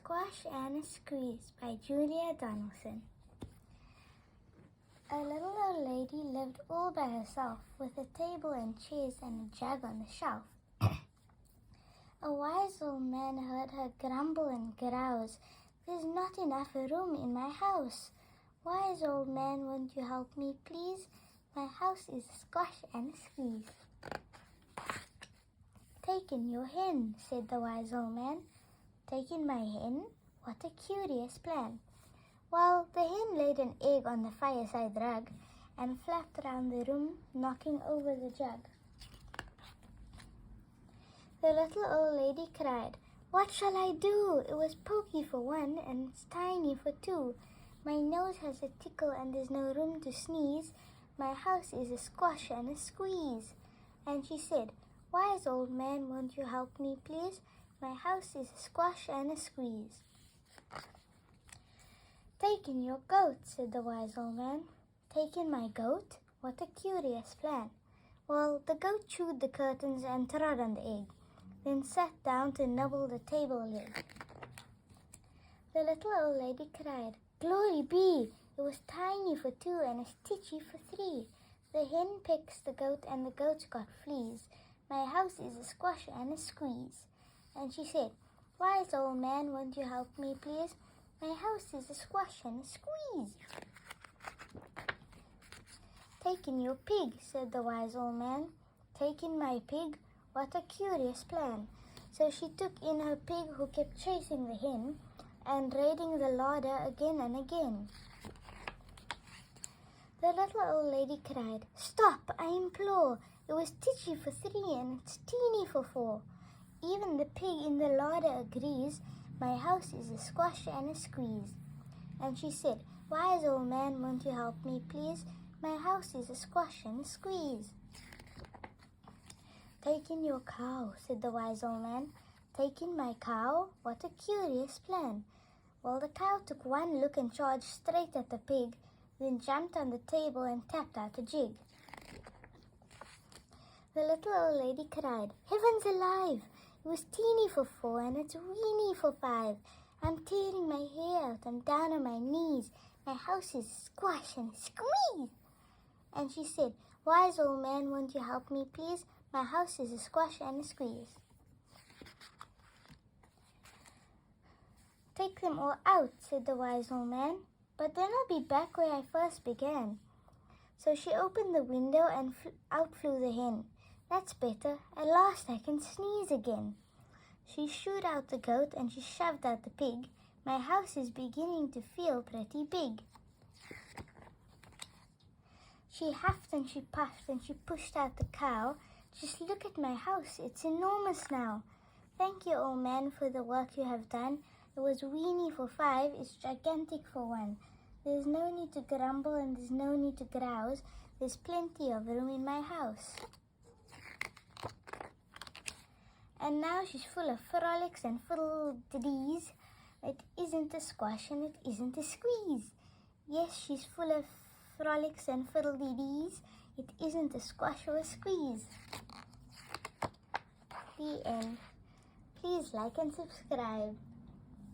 Squash and a Squeeze by Julia Donaldson. A little old lady lived all by herself with a table and chairs and a jug on the shelf. A wise old man heard her grumble and grouse. "There's not enough room in my house. Wise old man, won't you help me, please? My house is a squash and a squeeze." "Take in your hen," said the wise old man. "Take in my hen? What a curious plan." Well, the hen laid an egg on the fireside rug and flapped around the room, knocking over the jug. The little old lady cried, "What shall I do? It was pokey for one and it's tiny for two. My nose has a tickle and there's no room to sneeze. My house is a squash and a squeeze." And she said, "Wise old man, won't you help me, please? My house is a squash and a squeeze." "Take in your goat," said the wise old man. "Take in my goat? What a curious plan." Well, the goat chewed the curtains and trod on the egg, then sat down to nibble the table leg. The little old lady cried, "Glory be! It was tiny for two and a stitchy for three. The hen pecks the goat and the goat's got fleas. My house is a squash and a squeeze." And she said, "Wise old man, won't you help me, please? My house is a squash and a squeeze." "Take in your pig," said the wise old man. "Take in my pig? What a curious plan." So she took in her pig, who kept chasing the hen and raiding the larder again and again. The little old lady cried, "Stop, I implore. It was titchy for three and it's teeny for four. Even the pig in the larder agrees. My house is a squash and a squeeze." And she said, "Wise old man, won't you help me, please? My house is a squash and a squeeze." "Take in your cow," said the wise old man. "Take in my cow? What a curious plan." Well, the cow took one look and charged straight at the pig, then jumped on the table and tapped out a jig. The little old lady cried, "Heavens alive! It was teeny for four and it's weeny for five. I'm tearing my hair out. I'm down on my knees. My house is squash and squeeze." And she said, "Wise old man, won't you help me, please? My house is a squash and a squeeze." "Take them all out," said the wise old man. "But then I'll be back where I first began." So she opened the window and out flew the hen. "That's better. At last I can sneeze again." She shooed out the goat and she shoved out the pig. My house is beginning to feel pretty big. She huffed and she puffed and she pushed out the cow. "Just look at my house. It's enormous now." "Thank you, old man, for the work you have done. It was weeny for five. It's gigantic for one. There's no need to grumble and there's no need to grouse. There's plenty of room in my house." And now she's full of frolics and fiddle-de-dees. It isn't a squash and it isn't a squeeze. Yes, she's full of frolics and fiddle-de-dees. It isn't a squash or a squeeze. The end. Please like and subscribe.